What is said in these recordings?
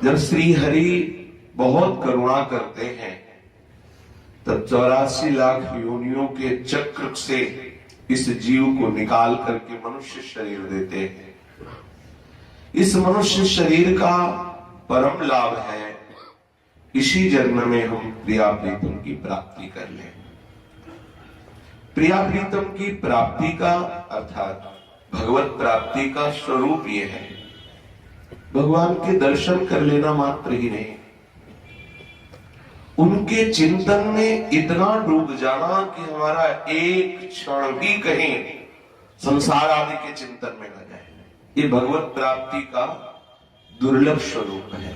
जब श्री हरि बहुत करुणा करते हैं तब 84 लाख योनियों के चक्र से इस जीव को निकाल करके मनुष्य शरीर देते हैं। इस मनुष्य शरीर का परम लाभ है इसी जन्म में हम प्रिया प्रीतम की प्राप्ति कर लें। प्रिया प्रीतम की प्राप्ति का अर्थात भगवत प्राप्ति का स्वरूप यह है भगवान के दर्शन कर लेना मात्र ही नहीं, उनके चिंतन में इतना डूब जाना कि हमारा एक क्षण भी कहीं संसार आदि के चिंतन में न जाए। ये भगवत प्राप्ति का दुर्लभ स्वरूप है।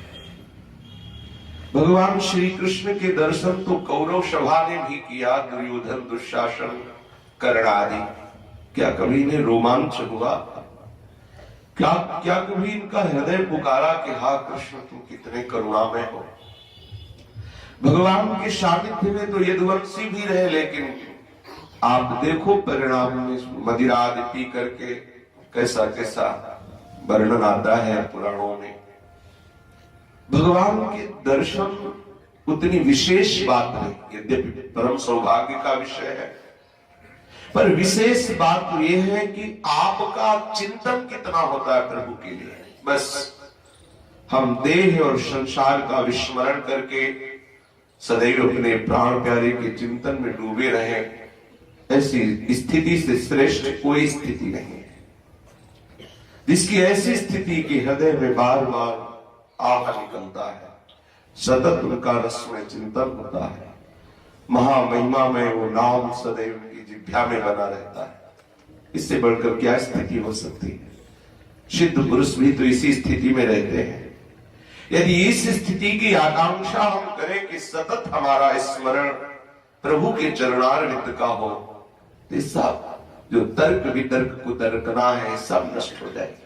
भगवान श्री कृष्ण के दर्शन तो कौरव सभा ने भी किया, दुर्योधन दुशासन कर्ण आदि। क्या कभी इन्हें रोमांच हुआ? क्या कभी इनका हृदय पुकारा कि हा कृष्ण तुम कितने करुणामय हो? भगवान के सानिध्य में तो यदुवंशी भी रहे, लेकिन आप देखो परिणाम में मदिरा आदि पी करके कैसा कैसा वर्णन आता है पुराणों में। भगवान के दर्शन उतनी विशेष बात है, यद्यपि परम सौभाग्य का विषय है, पर विशेष बात यह है कि आपका चिंतन कितना होता है प्रभु के लिए। बस हम देह और संसार का विस्मरण करके सदैव अपने प्राण प्यारे के चिंतन में डूबे रहे, ऐसी स्थिति से श्रेष्ठ कोई स्थिति नहीं है। जिसकी ऐसी स्थिति की हृदय में बार बार आह निकलता है, सतत उनका रस में चिंतन होता है, महामहिमा में वो नाम सदैव उनकी जिह्वा में बना रहता है। इससे बढ़कर क्या स्थिति हो सकती है? सिद्ध पुरुष भी तो इसी स्थिति में रहते हैं। यदि इस स्थिति की आकांक्षा हम करें कि सतत हमारा स्मरण प्रभु के चरणारविंद का हो, तो सब जो तर्क वितर्क को तर्कना है सब नष्ट हो जाएगा।